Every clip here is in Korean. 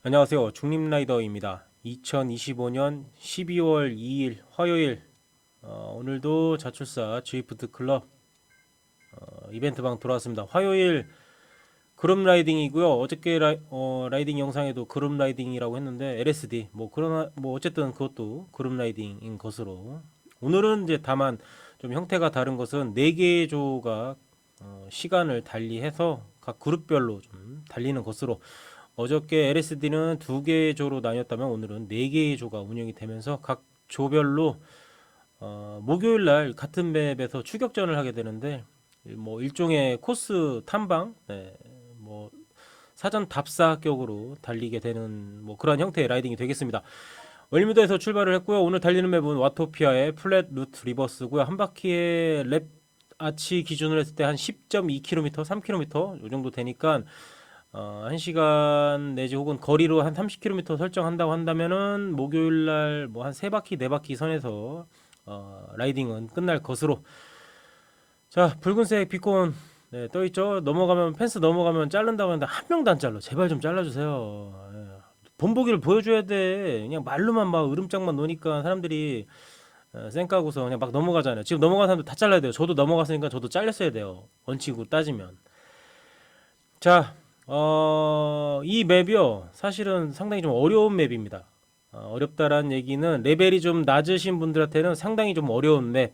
안녕하세요. 중립라이더입니다. 2025년 12월 2일 화요일, 오늘도 자출사 G프트 클럽 이벤트방 돌아왔습니다. 화요일 그룹 라이딩이고요. 어저께 라이딩 영상에도 그룹 라이딩이라고 했는데 LSD 그러나 어쨌든 그것도 그룹 라이딩인 것으로, 오늘은 이제 다만 좀 형태가 다른 것은 4개의 조가 시간을 달리해서 각 그룹별로 좀 달리는 것으로, 어저께 LSD는 2개의 조로 나뉘었다면 오늘은 4개의 조가 운영이 되면서 각 조별로 목요일 날 같은 맵에서 추격전을 하게 되는데, 일종의 코스 탐방, 뭐 사전 답사격으로 달리게 되는 그러한 형태의 라이딩이 되겠습니다. 월미도에서 출발을 했고요. 오늘 달리는 맵은 와토피아의 플랫 루트 리버스고요. 한 바퀴의 랩 아치 기준으로 했을 때 한 10.2km, 3km 이 정도 되니까 1시간 내지 혹은 거리로 한 30km 설정한다고 한다면은 목요일 날 뭐 한 3바퀴, 4바퀴 선에서 라이딩은 끝날 것으로. 자, 붉은색 비콘 떠 있죠. 넘어가면 펜스 넘어가면 자른다고 하는데 한 명도 안 잘라. 제발 좀 잘라주세요. 예. 본보기를 보여줘야 돼. 그냥 말로만 막 으름장만 놓으니까 사람들이 쌩까고서 그냥 막 넘어가잖아요. 지금 넘어간 사람들 다 잘라야 돼요. 저도 넘어갔으니까 저도 잘렸어야 돼요. 원칙으로 따지면. 자, 이 맵이요. 사실은 상당히 좀 어려운 맵입니다. 어렵다라는 얘기는 레벨이 좀 낮으신 분들한테는 상당히 좀 어려운 맵.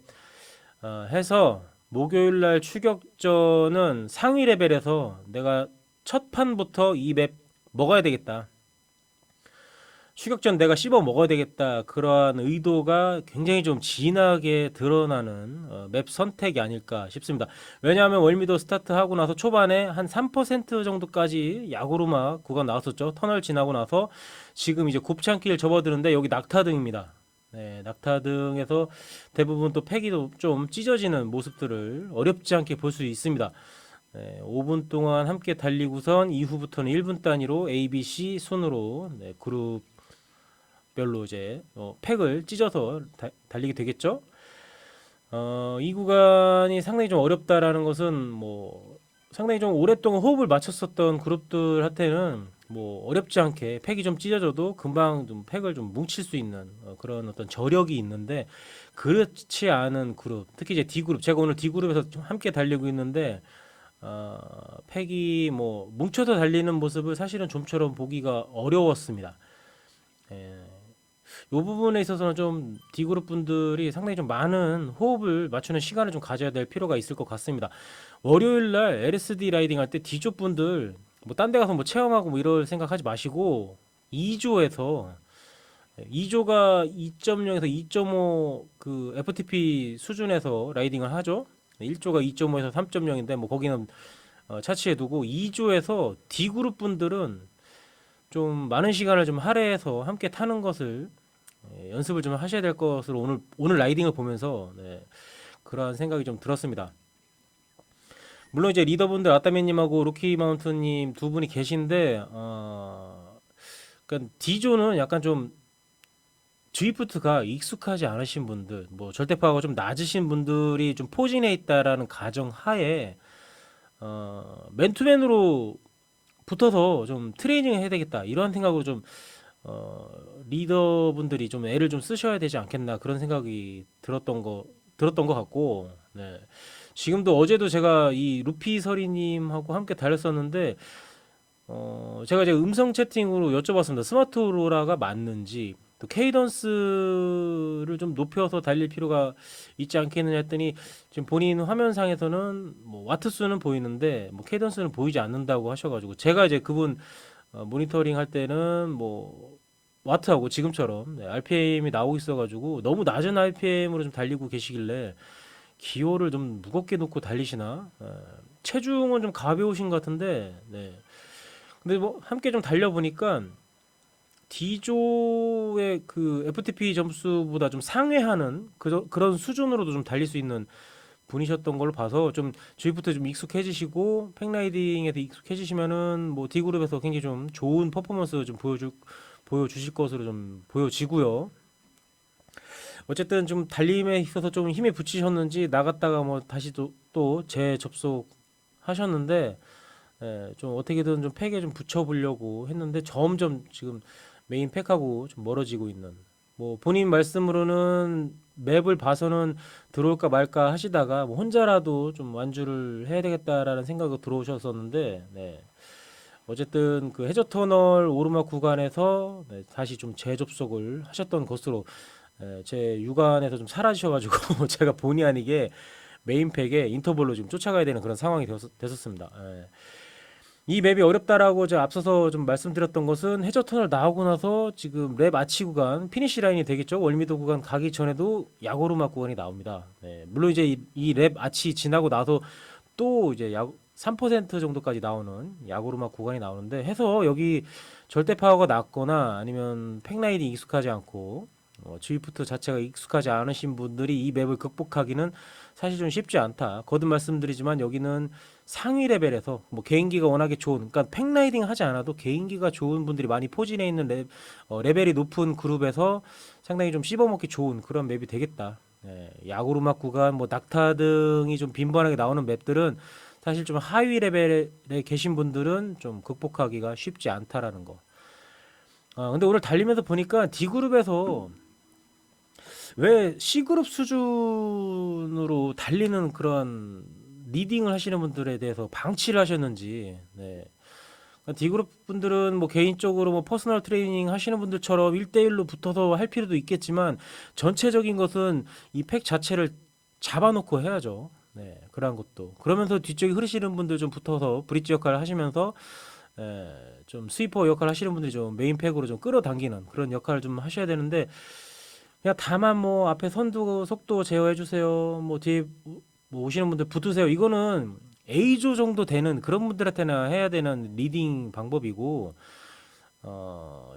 해서 목요일 날 추격전은 상위 레벨에서 내가 첫 판부터 이 맵 먹어야 되겠다. 추격전 내가 씹어 먹어야 되겠다. 그러한 의도가 굉장히 좀 진하게 드러나는 맵 선택이 아닐까 싶습니다. 왜냐하면 월미도 스타트하고 나서 초반에 한 3% 정도까지 야구르막 구간 나왔었죠. 터널 지나고 나서 지금 이제 곱창길 접어드는데 여기 낙타등입니다. 네, 낙타등에서 대부분 또 패기도 좀 찢어지는 모습들을 어렵지 않게 볼 수 있습니다. 네, 5분 동안 함께 달리고선 이후부터는 1분 단위로 A, B, C 순으로 그룹 별로 이제 팩을 찢어서 달리게 되겠죠. 이 구간이 상당히 좀 어렵다라는 것은 상당히 좀 오랫동안 호흡을 맞췄었던 그룹들한테는 어렵지 않게 팩이 좀 찢어져도 금방 좀 팩을 좀 뭉칠 수 있는 그런 어떤 저력이 있는데, 그렇지 않은 그룹, 특히 이제 D 그룹, 제가 오늘 D 그룹에서 좀 함께 달리고 있는데 팩이 뭉쳐서 달리는 모습을 사실은 좀처럼 보기가 어려웠습니다. 예. 이 부분에 있어서는 좀 D그룹 분들이 상당히 좀 많은 호흡을 맞추는 시간을 좀 가져야 될 필요가 있을 것 같습니다. 월요일 날 LSD 라이딩 할 때 D조 분들 딴 데 가서 체험하고 이럴 생각하지 마시고 2조에서 2조가 2.0에서 2.5 그 FTP 수준에서 라이딩을 하죠. 1조가 2.5에서 3.0인데 거기는 차치해 두고 2조에서 D그룹 분들은 좀 많은 시간을 좀 할애해서 함께 타는 것을 연습을 좀 하셔야 될 것으로 오늘 라이딩을 보면서 그러한 생각이 좀 들었습니다. 물론 이제 리더분들 아따미님하고 로키 마운트님 두 분이 계신데 그러니까 D조는 약간 좀 드리프트가 익숙하지 않으신 분들, 절대파가 좀 낮으신 분들이 좀 포진해 있다라는 가정 하에 맨투맨으로 붙어서 좀 트레이닝을 해야 되겠다 이런 생각으로 좀 리더분들이 좀 애를 좀 쓰셔야 되지 않겠나 그런 생각이 들었던 것 같고, 네. 지금도 어제도 제가 이 루피 서리님하고 함께 달렸었는데 제가 이제 음성 채팅으로 여쭤봤습니다. 스마트 오로라가 맞는지, 또 케이던스를 좀 높여서 달릴 필요가 있지 않겠느냐 했더니 지금 본인 화면상에서는 와트 수는 보이는데 케이던스는 보이지 않는다고 하셔가지고, 제가 이제 그분 모니터링 할 때는 와트하고 지금처럼 RPM이 나오고 있어가지고 너무 낮은 RPM으로 좀 달리고 계시길래 기어를 좀 무겁게 놓고 달리시나, 체중은 좀 가벼우신 것 같은데, 네. 근데 함께 좀 달려보니까 D조의 그 FTP 점수보다 좀 상회하는 그런 수준으로도 좀 달릴 수 있는 분이셨던 걸로 봐서, 좀 주위부터 좀 익숙해지시고 팩라이딩에서 익숙해지시면은 D그룹에서 굉장히 좀 좋은 퍼포먼스 좀 보여주실 것으로 좀 보여지고요. 어쨌든 좀 달림에 있어서 좀 힘이 붙이셨는지 나갔다가 다시 또 재접속하셨는데 좀 어떻게든 좀 팩에 좀 붙여보려고 했는데 점점 지금 메인 팩하고 좀 멀어지고 있는. 뭐 본인 말씀으로는 맵을 봐서는 들어올까 말까 하시다가 뭐 혼자라도 좀 완주를 해야 되겠다라는 생각으로 들어오셨었는데, 네. 어쨌든 그 해저 터널 오르막 구간에서 네, 다시 좀 재접속을 하셨던 것으로 제 육안에서 좀 사라지셔가지고 제가 본의 아니게 메인팩에 인터벌로 지금 쫓아가야 되는 그런 상황이 됐었습니다. 이 맵이 어렵다라고 제가 앞서서 좀 말씀드렸던 것은 해저 터널 나오고 나서 지금 랩 아치 구간 피니시 라인이 되겠죠. 월미도 구간 가기 전에도 야고르막 구간이 나옵니다. 물론 이제 이 랩 아치 지나고 나서 또 이제 3% 정도까지 나오는 야고르막 구간이 나오는데 해서 여기 절대 파워가 낮거나 아니면 팩라이딩 익숙하지 않고 G프트 자체가 익숙하지 않으신 분들이 이 맵을 극복하기는 사실 좀 쉽지 않다. 거듭 말씀드리지만 여기는 상위 레벨에서 뭐 개인기가 워낙에 좋은, 그러니까 팩라이딩 하지 않아도 개인기가 좋은 분들이 많이 포진해 있는 레벨이 높은 그룹에서 상당히 좀 씹어먹기 좋은 그런 맵이 되겠다. 야구르막 구간, 뭐 낙타 등이 좀 빈번하게 나오는 맵들은 사실 좀 하위 레벨에 계신 분들은 좀 극복하기가 쉽지 않다라는 거. 근데 오늘 달리면서 보니까 D그룹에서 왜 C그룹 수준으로 달리는 그런 리딩을 하시는 분들에 대해서 방치를 하셨는지, 네. D그룹 분들은 뭐 개인적으로 뭐 퍼스널 트레이닝 하시는 분들처럼 1대1로 붙어서 할 필요도 있겠지만 전체적인 것은 이 팩 자체를 잡아놓고 해야죠. 네, 그런 것도. 그러면서 뒤쪽에 흐르시는 분들 좀 붙어서 브릿지 역할을 하시면서 좀 스위퍼 역할 하시는 분들이 좀 메인 팩으로 좀 끌어당기는 그런 역할을 좀 하셔야 되는데 그냥 다만 뭐 앞에 선두 속도 제어해 주세요. 뭐 뒤에 뭐 오시는 분들 붙으세요. 이거는 A조 정도 되는 그런 분들한테나 해야 되는 리딩 방법이고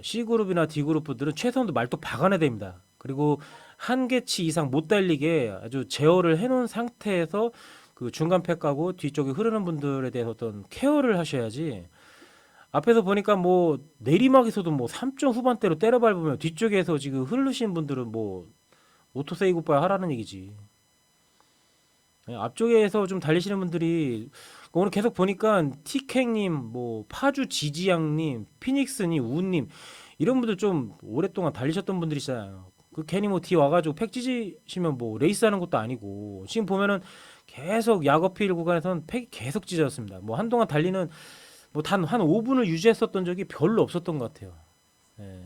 C그룹이나 D그룹들은 최소한도 말뚝 박아내야 됩니다. 그리고 한 개치 이상 못 달리게 아주 제어를 해놓은 상태에서 그 중간 팩하고 뒤쪽에 흐르는 분들에 대해서 어떤 케어를 하셔야지. 앞에서 보니까 뭐 내리막에서도 뭐 3점 후반대로 때려 밟으면 뒤쪽에서 지금 흐르신 분들은 뭐 오토 세이브 굿바이 하라는 얘기지. 앞쪽에서 좀 달리시는 분들이 오늘 계속 보니까 티캥님, 뭐 파주 지지양님, 피닉스님, 우님 이런 분들 좀 오랫동안 달리셨던 분들이잖아요. 그 괜히 뭐 뒤 와가지고 팩 찢으시면 뭐 레이스하는 것도 아니고 지금 보면은 계속 야거필 구간에서는 팩이 계속 찢어졌습니다. 뭐 한동안 달리는 뭐 단 한 5분을 유지했었던 적이 별로 없었던 것 같아요. 예.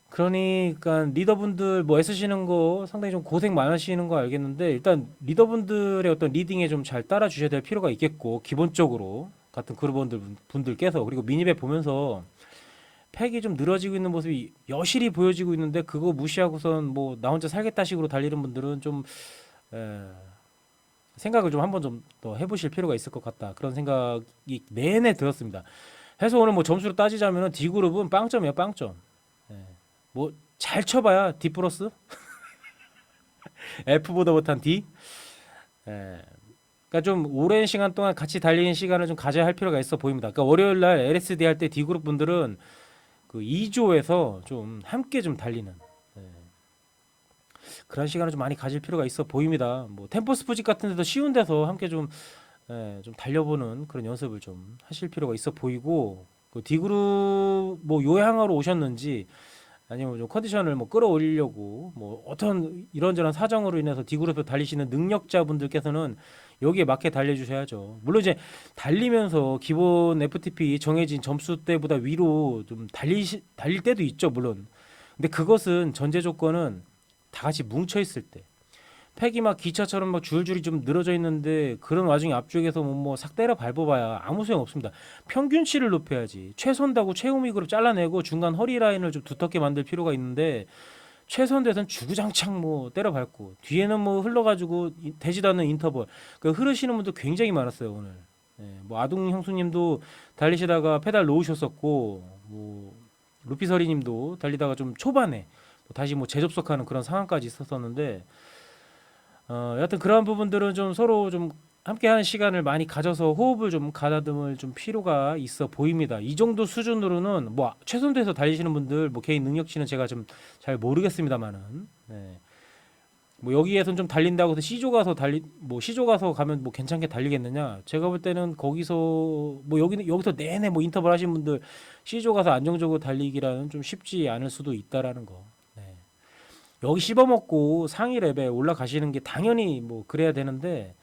그러니까 리더분들 뭐 애쓰시는 거 상당히 좀 고생 많으시는 거 알겠는데 일단 리더분들의 어떤 리딩에 좀 잘 따라 주셔야 될 필요가 있겠고 기본적으로 같은 그룹원들 분들께서 그리고 미니맵 보면서 팩이 좀 늘어지고 있는 모습이 여실히 보여지고 있는데 그거 무시하고선 뭐 나 혼자 살겠다 식으로 달리는 분들은 좀 에, 생각을 좀 한번 좀 더 해보실 필요가 있을 것 같다 그런 생각이 내내 들었습니다. 해서 오늘 뭐 점수로 따지자면은 D 그룹은 빵점이에요, 빵점. 예. 뭐 잘 쳐봐야 D 플러스 F보다 못한 D. 예. 그러니까 좀 오랜 시간 동안 같이 달리는 시간을 좀 가져야 할 필요가 있어 보입니다. 그러니까 월요일 날 LSD 할 때 D 그룹 분들은 그 2조에서 좀 함께 좀 달리는 예. 그런 시간을 좀 많이 가질 필요가 있어 보입니다. 뭐 템포 스포츠 같은 데도 쉬운 데서 함께 좀, 좀 달려보는 그런 연습을 좀 하실 필요가 있어 보이고 그 D 그룹 뭐 요양하러 오셨는지 아니면 좀 컨디션을 뭐 끌어올리려고 뭐 어떤 이런저런 사정으로 인해서 D그룹에 달리시는 능력자분들께서는 여기에 맞게 달려주셔야죠. 물론 이제 달리면서 기본 FTP 정해진 점수 때보다 위로 좀 달릴 때도 있죠, 물론. 근데 그것은 전제 조건은 다 같이 뭉쳐 있을 때. 팩이 막 기차처럼 막 줄줄이 좀 늘어져 있는데 그런 와중에 앞쪽에서 뭐싹 때려 밟아봐야 아무 소용 없습니다. 평균치를 높여야지. 최선다고 최우미 그룹 잘라내고 중간 허리 라인을 좀 두텁게 만들 필요가 있는데 최선대선 주구장창 뭐 때려 밟고 뒤에는 뭐 흘러가지고 되지도 않는 인터벌. 그 흐르시는 분도 굉장히 많았어요 오늘. 뭐 아동 형수님도 달리시다가 페달 놓으셨었고 뭐 루피서리님도 달리다가 좀 초반에 다시 뭐 재접속하는 그런 상황까지 있었었는데. 여하튼 그러한 부분들은 좀 서로 좀 함께하는 시간을 많이 가져서 호흡을 좀 가다듬을 좀 필요가 있어 보입니다. 이 정도 수준으로는 뭐 최선도에서 달리시는 분들 뭐 개인 능력치는 제가 좀 잘 모르겠습니다만은 뭐 여기에선 좀 달린다고 해서 C조 가서 C조 가서 가면 뭐 괜찮게 달리겠느냐? 제가 볼 때는 거기서 뭐 여기서 내내 뭐 인터벌 하신 분들 C조 가서 안정적으로 달리기라는 좀 쉽지 않을 수도 있다라는 거. 네. 여기 씹어먹고 상위 레벨 올라가시는 게 당연히 뭐 그래야 되는데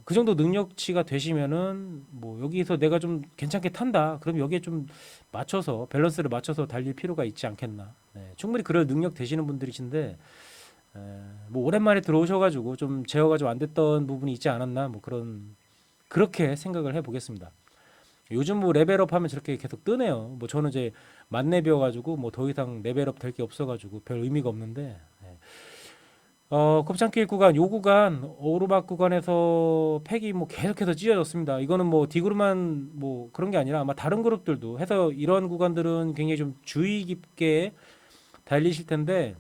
그 정도 능력치가 되시면은 뭐 여기서 내가 좀 괜찮게 탄다. 그럼 여기에 좀 맞춰서 밸런스를 맞춰서 달릴 필요가 있지 않겠나. 네. 충분히 그럴 능력 되시는 분들이신데 뭐 오랜만에 들어오셔가지고 좀 제어가 좀 안 됐던 부분이 있지 않았나 뭐 그렇게 생각을 해보겠습니다. 요즘 뭐 레벨업 하면 저렇게 계속 뜨네요. 뭐 저는 이제 만렙이어가지고 뭐 더 이상 레벨업 될 게 없어가지고 별 의미가 없는데 곱창길 구간 요 구간 오르막 구간에서 팩이 뭐 계속해서 찢어졌습니다. 이거는 뭐 디그룹만 뭐 그런 게 아니라 아마 다른 그룹들도 해서 이런 구간들은 굉장히 좀 주의 깊게 달리실 텐데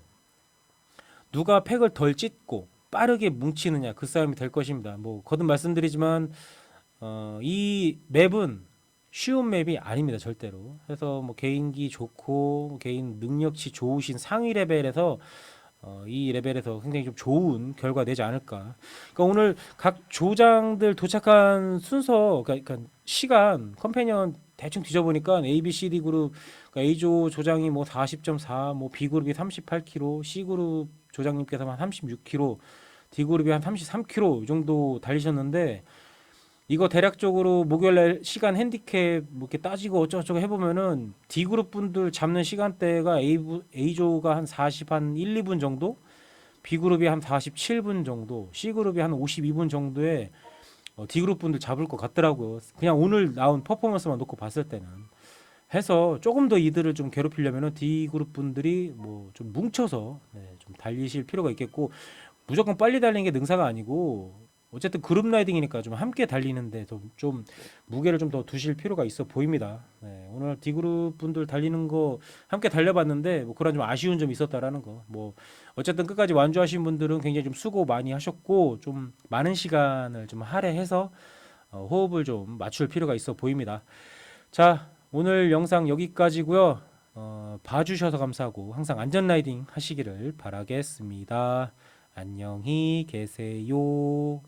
누가 팩을 덜 찢고 빠르게 뭉치느냐 그 싸움이 될 것입니다. 뭐 거듭 말씀드리지만 이 맵은 쉬운 맵이 아닙니다 절대로. 그래서 뭐 개인기 좋고 개인 능력치 좋으신 상위 레벨에서 이 레벨에서 굉장히 좀 좋은 결과 내지 않을까. 그러니까 오늘 각 조장들 도착한 순서, 그러니까 시간 컴패니언 대충 뒤져보니까 A, B, C, D 그룹, 그러니까 A조 조장이 뭐 40.4, 뭐 B 그룹이 38km, C 그룹 조장님께서 한 36km, D 그룹이 한 33km 이 정도 달리셨는데 이거 대략적으로 목요일날 시간 핸디캡 뭐 이렇게 따지고 어쩌고저쩌고 해보면은 D그룹 분들 잡는 시간대가 A조가 한 1, 2분 정도, B그룹이 한 47분 정도, C그룹이 한 52분 정도에 D그룹 분들 잡을 것 같더라고요. 그냥 오늘 나온 퍼포먼스만 놓고 봤을 때는. 해서 조금 더 이들을 좀 괴롭히려면은 D그룹 분들이 뭐 좀 뭉쳐서 좀 달리실 필요가 있겠고 무조건 빨리 달리는 게 능사가 아니고 어쨌든 그룹 라이딩이니까 좀 함께 달리는데 좀 무게를 좀 더 두실 필요가 있어 보입니다. 네, 오늘 D그룹 분들 달리는 거 함께 달려봤는데 뭐 그런 좀 아쉬운 점이 있었다라는 거. 뭐 어쨌든 끝까지 완주하신 분들은 굉장히 좀 수고 많이 하셨고 좀 많은 시간을 좀 할애해서 호흡을 좀 맞출 필요가 있어 보입니다. 자, 오늘 영상 여기까지고요. 봐주셔서 감사하고 항상 안전 라이딩 하시기를 바라겠습니다. 안녕히 계세요.